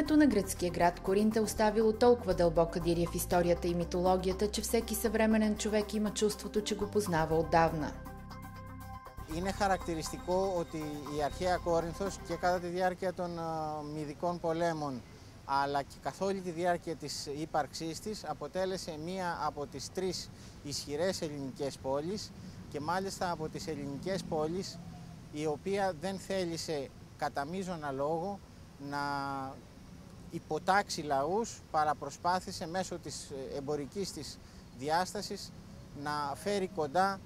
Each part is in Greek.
Името на гръцкия град Коринт е оставило толкова дълбока диря в историята и митологията, че всеки съвременен човек има чувството, че го познава отдавна. Είναι χαρακτηριστικό ότι η αρχαία Κόρινθος και κατά τη διάρκεια των Μυδικών πολέμων αλλά και καθ' όλη τη διάρκεια της ύπαρξής της αποτέλεσε μία από τις τρεις ισχυρές ελληνικές πόλεις και μάλιστα από τις ελληνικές πόλεις η οποία δεν θέλησε κατά μείζωνα λόγο να υποτάξει λαούς, παρά προσπάθησε μέσω της εμπορικής της διάστασης να φέρει κοντά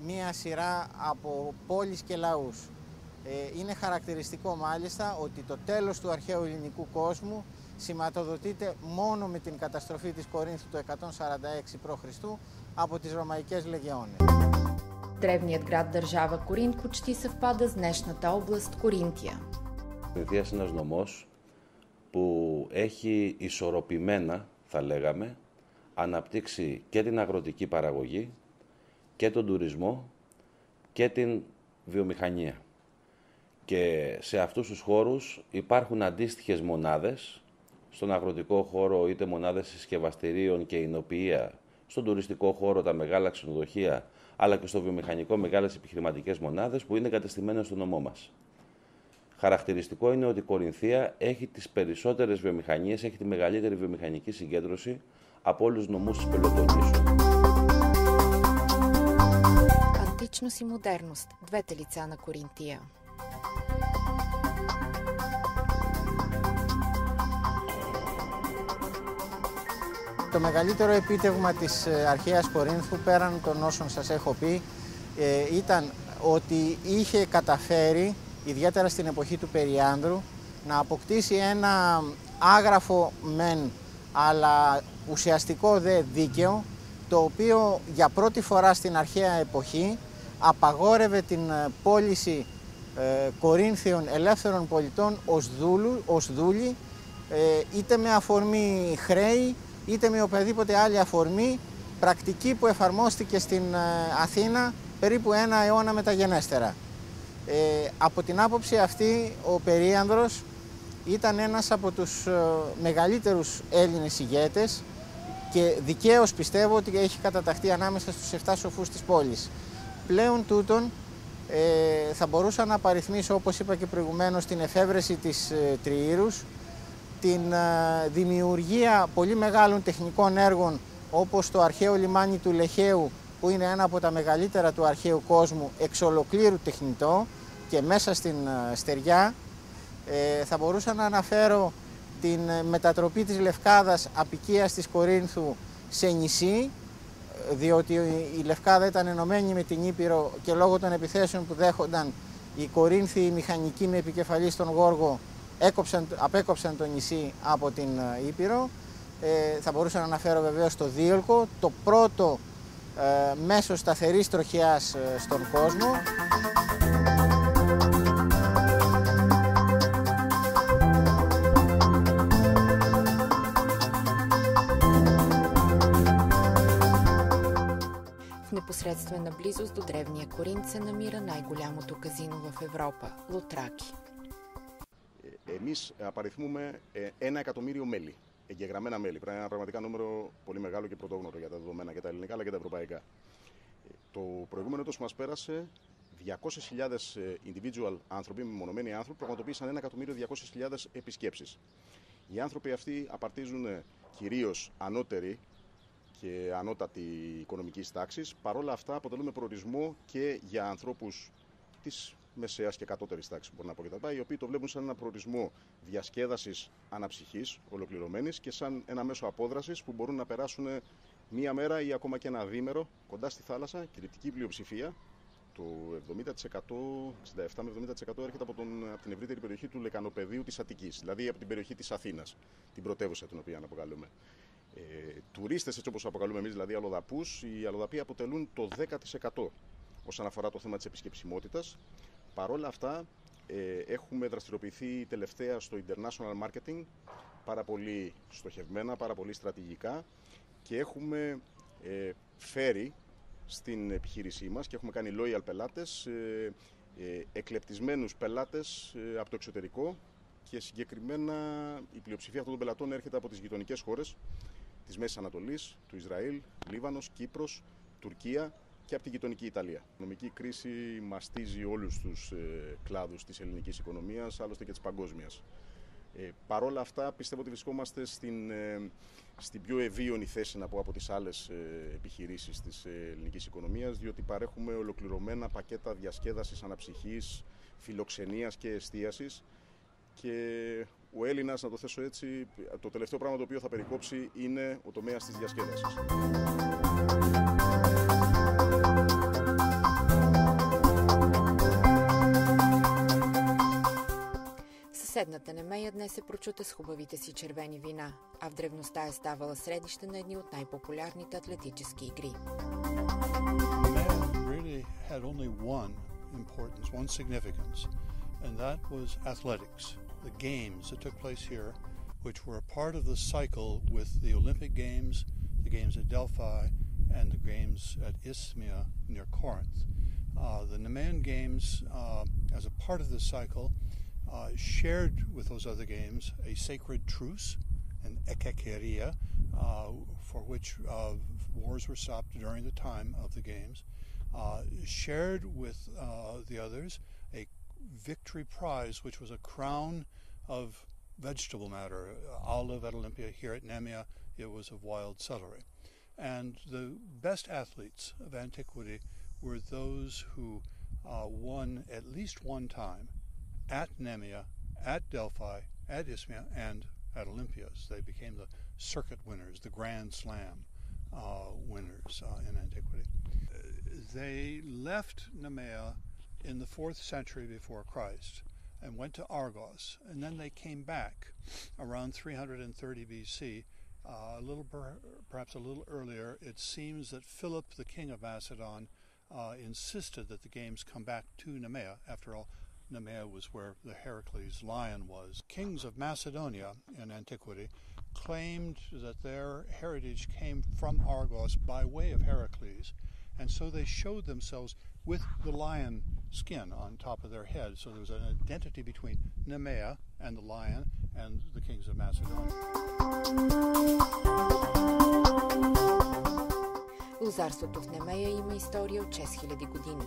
μία σειρά από πόλεις και λαούς. Είναι χαρακτηριστικό μάλιστα ότι το τέλος του αρχαίου ελληνικού κόσμου σηματοδοτείται μόνο με την καταστροφή της Κορίνθου το 146 π.Χ. από τις Ρωμαϊκές λεγεώνες. Древният град-държава Коринт почти съвпада с днешната област Коринтия. Κορινθίας είναι ένας νομός που έχει ισορροπημένα, θα λέγαμε, αναπτύξει και την αγροτική παραγωγή και τον τουρισμό και την βιομηχανία. Και σε αυτούς τους χώρους υπάρχουν αντίστοιχες μονάδες, στον αγροτικό χώρο είτε μονάδες συσκευαστηρίων και εινοποιεία, στον τουριστικό χώρο τα μεγάλα ξενοδοχεία, αλλά και στο βιομηχανικό μεγάλες επιχειρηματικές μονάδες που είναι εγκατεστημένες στο νομό μας. Χαρακτηριστικό είναι ότι η Κορινθία έχει τις περισσότερες βιομηχανίες, έχει τη μεγαλύτερη βιομηχανική συγκέντρωση από όλους τους νομούς της Πελοποννήσου. Античност и модерност – двете лица на Коринтия. Το μεγαλύτερο επίτευγμα της αρχαίας Κορίνθου, πέραν των όσων σας έχω πει, ήταν ότι είχε καταφέρει, ιδιαίτερα στην εποχή του Περιάνδρου, να αποκτήσει ένα άγραφο μεν, αλλά ουσιαστικό δε δίκαιο, το οποίο για πρώτη φορά στην αρχαία εποχή απαγόρευε την πώληση Κορίνθιων ελεύθερων πολιτών ως δούλοι, είτε με αφορμή χρέη, είτε με οποιαδήποτε άλλη αφορμή, πρακτική που εφαρμόστηκε στην Αθήνα περίπου 1 αιώνα μεταγενέστερα. Από την άποψη αυτή ο Περίανδρος ήταν ένας από τους μεγαλύτερους Έλληνες ηγέτες και δικαίως πιστεύω ότι έχει καταταχθεί ανάμεσα στους 7 σοφούς της πόλης. Πλέον τούτον θα μπορούσα να παριθμίσω, όπως είπα και προηγουμένως, την εφεύρεση της τριήρους, την δημιουργία πολύ μεγάλων τεχνικών έργων όπως το αρχαίο λιμάνι του Λεχαίου, που είναι ένα από τα μεγαλύτερα του αρχαίου κόσμου, εξ ολοκλήρου τεχνητό και μέσα στην στεριά. Θα μπορούσα να αναφέρω την μετατροπή της Λευκάδας, απικίας της Κορίνθου, σε νησί, διότι η Λευκάδα ήταν ενωμένη με την Ήπειρο και λόγω των επιθέσεων που δέχονταν οι Κορίνθιοι μηχανικοί με επικεφαλή στον Γόργο απέκοψαν το νησί από την Ήπειρο. Θα μπορούσα να αναφέρω βεβαίως το Δίολκο, το πρώτο μέσο σταθερής τροχιάς στον κόσμο. В непосредствена близост до древния Коринт се намира най-голямото казино в Европа – Лутраки. Εμείς απαριθμούμε 1 εκατομμύριο μέλη, εγγεγραμμένα μέλη. Πρέπει να είναι ένα πραγματικά νούμερο πολύ μεγάλο και πρωτόγνωρο για τα δεδομένα και τα ελληνικά αλλά και τα ευρωπαϊκά. Το προηγούμενο έτος που μας πέρασε, 200.000 individual άνθρωποι, μεμονωμένοι άνθρωποι, πραγματοποίησαν 1.200.000 επισκέψεις. Οι άνθρωποι αυτοί απαρτίζουν κυρίως ανώτεροι και ανώτατη οικονομικής τάξης. Παρόλα αυτά αποτελούν προορισμό και για ανθρώπους της μεσαίας και κατώτερης τάξης, μπορεί να πω και τα οι οποίοι το βλέπουν σαν ένα προορισμό διασκέδασης αναψυχής, ολοκληρωμένης, και σαν ένα μέσο απόδρασης που μπορούν να περάσουν μία μέρα ή ακόμα και ένα διήμερο κοντά στη θάλασσα. Κυριολεκτική πλειοψηφία, το 67 με 70% έρχεται από την ευρύτερη περιοχή του λεκανοπεδίου της Αττικής, δηλαδή από την περιοχή της Αθήνας, την πρωτεύουσα την οποία αποκαλούμε. Τουρίστες, έτσι όπως αποκαλούμε εμείς, δηλαδή αλλοδαπούς, οι αλλοδαποί αποτελούν το 10% όσον αφορά το θέμα της επισκεψιμότητας. Παρόλα αυτά, έχουμε δραστηριοποιηθεί τελευταία στο international marketing πάρα πολύ στοχευμένα, πάρα πολύ στρατηγικά και έχουμε φέρει στην επιχείρησή μας και έχουμε κάνει loyal πελάτες, εκλεπτισμένους πελάτες από το εξωτερικό και συγκεκριμένα η πλειοψηφία αυτών των πελατών έρχεται από τις γειτονικές χώρες της Μέσης Ανατολής, του Ισραήλ, Λίβανος, Κύπρος, Τουρκία και από τη γειτονική Ιταλία. Η οικονομική κρίση μαστίζει όλους τους κλάδους της ελληνικής οικονομίας, άλλωστε και της παγκόσμιας. Παρ' όλα αυτά πιστεύω ότι βρισκόμαστε στην πιο ευίωνη θέση από τις άλλες επιχειρήσεις της ελληνικής οικονομίας, διότι παρέχουμε ολοκληρωμένα πακέτα διασκέδασης, αναψυχής, φιλοξενίας και εστίασης. Και ο Έλληνας, να το θέσω έτσι, το τελευταίο πράγμα το οποίο θα περικόψει είναι ο τομέας της διασκέδασης. Съседната Немея днес се прочута с хубавите си червени вина, а в древността е ставала средище на едни от най-популярните атлетически игри. Nemea really had only one importance, one significance, and that was athletics, the games that took place here, which were a part of the cycle with the Olympic Games, the games at Delphi, and the games at Isthmia near Corinth. The Nemean Games, as a part of this cycle, shared with those other games a sacred truce, an ekakeria, for which wars were stopped during the time of the games, shared with the others a victory prize, which was a crown of vegetable matter. Olive at Olympia, here at Nemea, it was of wild celery. And the best athletes of antiquity were those who won at least one time at Nemea, at Delphi, at Isthmia, and at Olympia. They became the circuit winners, the Grand Slam winners in antiquity. They left Nemea in the 4th century before Christ and went to Argos, and then they came back around 330 BC. Perhaps a little earlier. It seems that Philip, the king of Macedon, insisted that the games come back to Nemea. After all, Nemea was where the Heracles lion was. Kings of Macedonia in antiquity claimed that their heritage came from Argos by way of Heracles, and so they showed themselves with the lion skin on top of their head. So there was an identity between Nemea and the lion and the kings of Macedonia. Лозарството в Немея има история от 6000 години.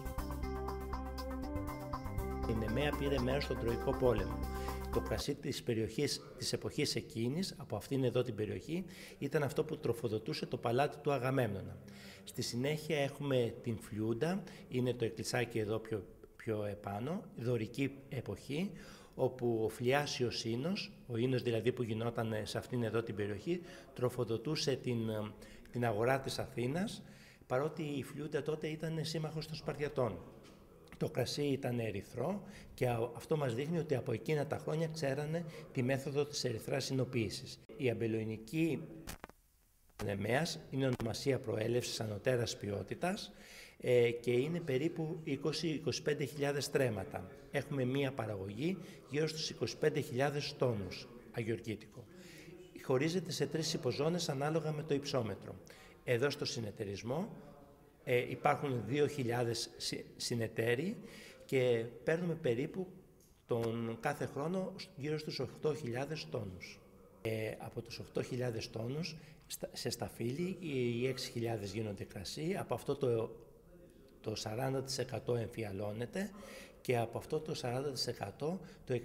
Η Νεμέα πήρε μέρος στον Τροϊκό πόλεμο. Το κρασί της περιοχής, της εποχής εκείνης, από αυτήν εδώ την περιοχή, ήταν αυτό που τροφοδοτούσε το παλάτι του Αγαμέμνονα. Στη συνέχεια έχουμε την Φλιούντα, είναι το εκκλησάκι εδώ πιο επάνω, δωρική εποχή, όπου ο φλιάσιος ίνος, ο ίνος δηλαδή που γινόταν σε αυτήν εδώ την περιοχή, τροφοδοτούσε την αγορά της Αθήνας, παρότι η Φλιούντα τότε ήταν σύμμαχος των Σπαρτιατών. Το κρασί ήταν ερυθρό και αυτό μας δείχνει ότι από εκείνα τα χρόνια ξέρανε τη μέθοδο της ερυθράς συνοποίησης. Η αμπελοϊνική Νεμέας είναι ονομασία προέλευσης ανωτέρας ποιότητας και είναι περίπου 20-25.000 στρέμματα. Έχουμε μία παραγωγή γύρω στους 25.000 τόνους αγιοργήτικο. Χωρίζεται σε 3 υποζώνες ανάλογα με το υψόμετρο. Εδώ στο συνεταιρισμό υπάρχουν 2.000 συνεταίροι και παίρνουμε περίπου τον κάθε χρόνο γύρω στους 8.000 τόνους. Από τους 8.000 τόνους σε σταφύλι οι 6.000 γίνονται κρασί, από αυτό το 40% εμφιαλώνεται και από αυτό το 40% το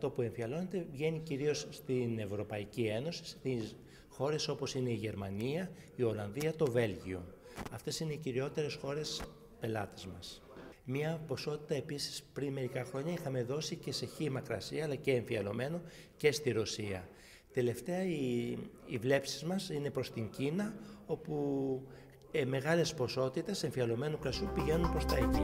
60% που εμφιαλώνεται βγαίνει κυρίως στην Ευρωπαϊκή Ένωση, στις χώρες όπως είναι η Γερμανία, η Ολλανδία, το Βέλγιο. Αυτές είναι οι κυριότερες χώρες πελάτες μας. Μία ποσότητα επίσης πριν μερικά χρόνια είχαμε δώσει και σε χύμα κρασί αλλά και εμφιαλωμένο και στη Ρωσία. Τελευταία οι βλέψεις μας είναι προς την Κίνα, όπου μεγάλες ποσότητες εμφιαλωμένου κρασιού πηγαίνουν προς τα εκεί.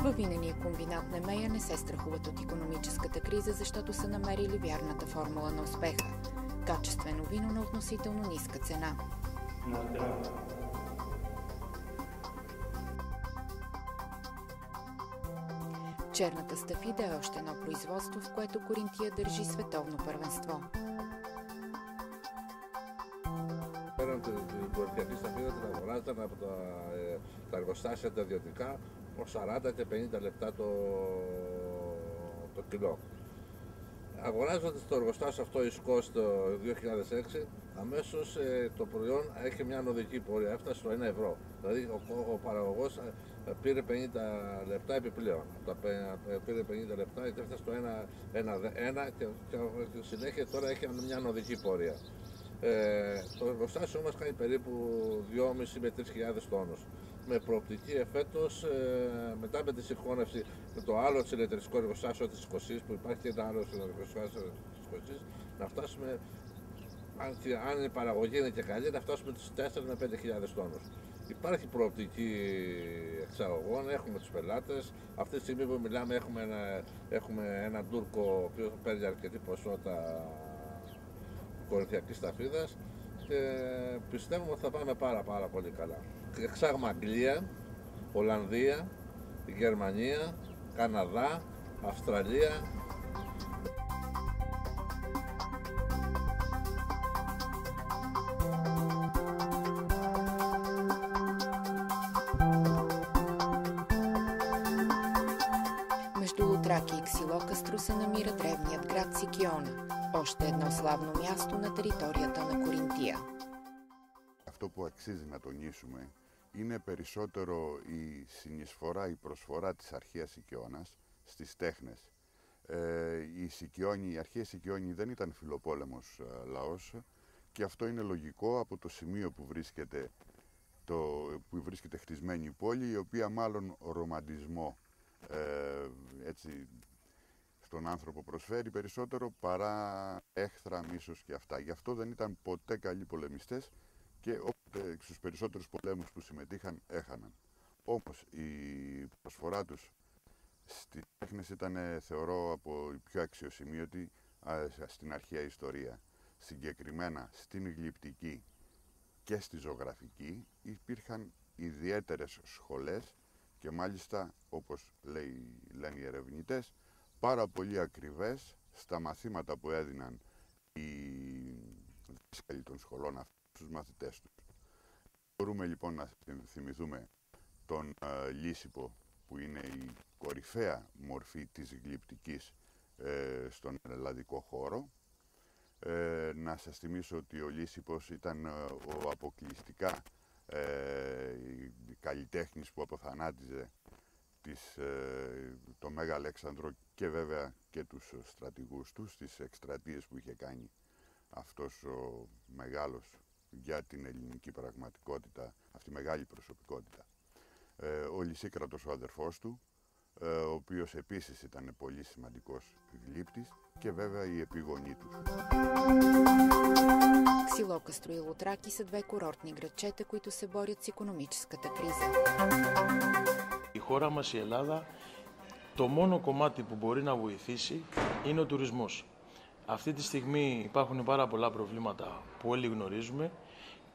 Във винения комбинат Немея не се страхуват от икономическата криза, защото са намерили вярната формула на успеха. Качествено вино на относително ниска цена. Черната стафида е още едно производство, в което Коринтия държи световно първенство. Πέραν την κορυφιακή σταφίδα την αγοράζονταν από τα εργοστάσια τα ιδιωτικά 40 και 50 λεπτά το κιλό. Αγοράζοντας το εργοστάσιο αυτό η ΣΚΟΣ το 2006, αμέσως το προϊόν έχει μια ανωδική πορεία, έφτασε στο 1 ευρώ. Δηλαδή ο παραγωγός πήρε 50 λεπτά επιπλέον. Πήρε 50 λεπτά και έφτασε στο 1 και συνέχεια τώρα έχει μια ανωδική πορεία. Το εργοστάσιο μας κάνει περίπου 2.500 με 3.000 τόνους. Με προοπτική εφέτος, μετά με τη συγχώνευση με το άλλο ηλεκτρικό εργοστάσιο της Κωσής, που υπάρχει και ένα άλλο εργοστάσιο της Κωσής, να φτάσουμε, αν η παραγωγή είναι και καλή, να φτάσουμε τους 4 με 5.000 τόνους. Υπάρχει προοπτική εξαγωγών, έχουμε τους πελάτες. Αυτή τη στιγμή που μιλάμε έχουμε έναν Τούρκο ο οποίος παίρνει αρκετή ποσότητα κορινθιακής ταφίδας και πιστεύουμε ότι θα πάμε πάρα πολύ καλά. Εξάγουμε Αγγλία, Ολλανδία, Γερμανία, Καναδά, Αυστραλία. Между Лутраки и Ксилокастро се намира древният град Сикиона, още едно славно място на територията на Коринтия. Αυτό που αξίζει να τονίσουμε είναι περισσότερο η συνεισφορά, η προσφορά της αρχαίας Σικιώνας στις τέχνες. Οι αρχαίοι Σικιώνοι δεν ήταν φιλοπόλεμος λαός και αυτό είναι λογικό από το σημείο που βρίσκεται χτισμένη η πόλη, η οποία μάλλον ρομαντισμό έτσι, στον άνθρωπο προσφέρει περισσότερο παρά έχθρα, μίσος και αυτά. Γι' αυτό δεν ήταν ποτέ καλοί πολεμιστές και όποτε στους περισσότερους πολέμους που συμμετείχαν έχαναν. Όμως η προσφορά τους στις τέχνες ήταν, θεωρώ, από η πιο αξιοσημείωτη στην αρχαία ιστορία. Συγκεκριμένα στην γλυπτική και στη ζωγραφική υπήρχαν ιδιαίτερες σχολές και μάλιστα, όπως λένε οι ερευνητές, πάρα πολύ ακριβές στα μαθήματα που έδιναν οι δάσκαλοι των σχολών αυτών στους μαθητές τους. Μπορούμε λοιπόν να θυμηθούμε τον Λύσιππο, που είναι η κορυφαία μορφή της γλυπτικής στον ελλαδικό χώρο. Να σας θυμίσω ότι ο Λύσιππος ήταν ο αποκλειστικά καλλιτέχνης που αποθανάτιζε το Μέγα Αλέξανδρο και βέβαια και τους στρατηγούς του στις εκστρατείες που είχε κάνει αυτός ο μεγάλος για την ελληνική πραγματικότητα, αυτή η μεγάλη προσωπικότητα. Ο Λυσίκρατος, ο αδερφός του, ο οποίος επίσης ήταν πολύ σημαντικός γλύπτης, και βέβαια οι επίγονοί τους. Ксилокастро и Лутраки са две курортни градчета, които се борят с икономическата криза. Η χώρα μας, η Ελλάδα, το μόνο κομμάτι που μπορεί να βοηθήσει είναι ο τουρισμός. Αυτή τη στιγμή υπάρχουν πάρα πολλά προβλήματα που όλοι γνωρίζουμε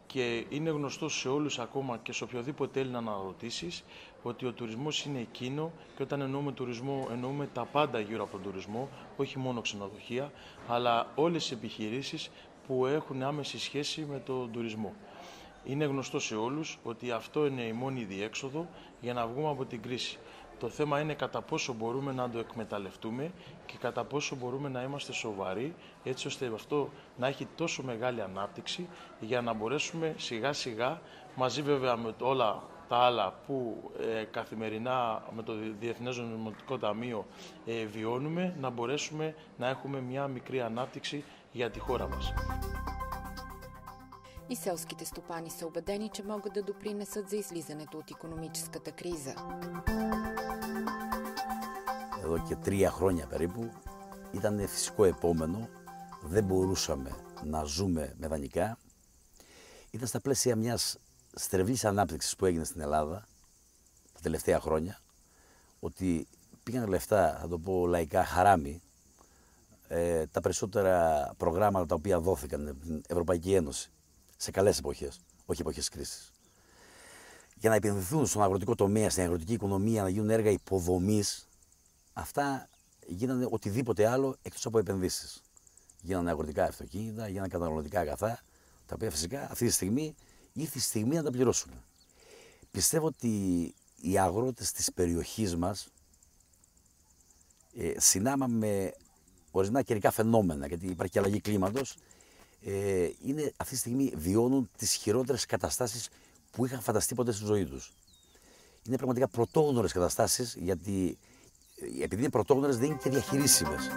και είναι γνωστό σε όλους, ακόμα και σε οποιοδήποτε Έλληνα να ρωτήσεις, ότι ο τουρισμός είναι εκείνο, και όταν εννοούμε τουρισμό εννοούμε τα πάντα γύρω από τον τουρισμό, όχι μόνο ξενοδοχεία, αλλά όλες οι επιχειρήσεις που έχουν άμεση σχέση με τον τουρισμό. Είναι γνωστό σε όλους ότι αυτό είναι η μόνη διέξοδο για να βγούμε από την κρίση. Το θέμα είναι κατά πόσο μπορούμε να το εκμεταλλευτούμε και κατά πόσο μπορούμε να είμαστε σοβαροί, έτσι ώστε αυτό να έχει τόσο μεγάλη ανάπτυξη, για να μπορέσουμε σιγά σιγά, μαζί βέβαια με όλα τα άλλα που καθημερινά με το Διεθνές Νομισματικό Ταμείο βιώνουμε, να μπορέσουμε να έχουμε μια μικρή ανάπτυξη για τη χώρα μας. И селските стопани са убедени, че могат да допринесат за излизането от икономическата криза. Εδώ και 3 χρόνια περίπου ήταν φυσικό επόμενο, δεν μπορούσαμε να ζούμε με δανεικά. Ήταν στα πλαίσια μιας στρεβλής ανάπτυξης που έγινε στην Ελλάδα τα τελευταία χρόνια, ότι πήγαν λεφτά, θα το πω λαϊκά, χαράμι, τα περισσότερα προγράμματα τα οποία δόθηκαν από την Ευρωπαϊκή Ένωση σε καλές εποχές, όχι εποχές κρίσης, για να επενδυθούν στον αγροτικό τομέα, στην αγροτική οικονομία, να γίνουν έργα υποδομής, αυτά γίνανε οτιδήποτε άλλο εκτός από επενδύσεις. Γίνανε αγροτικά αυτοκίνητα, γίνανε καταναλωτικά αγαθά, τα οποία φυσικά αυτή τη στιγμή ήρθε η στιγμή να τα πληρώσουμε. Πιστεύω ότι οι αγρότες της περιοχής μας συνάμα με ορισμένα καιρικά φαινόμενα, γιατί υπάρχει και αλλαγή κλίματος, είναι αυτή τη στιγμή βιώνουν τις χειρότερες καταστάσεις που είχαν φανταστεί ποτέ στη ζωή τους. Είναι πραγματικά πρωτόγνωρες καταστάσεις, γιατί επειδή είναι πρωτόγνωρες δεν είναι και διαχειρίσιμες.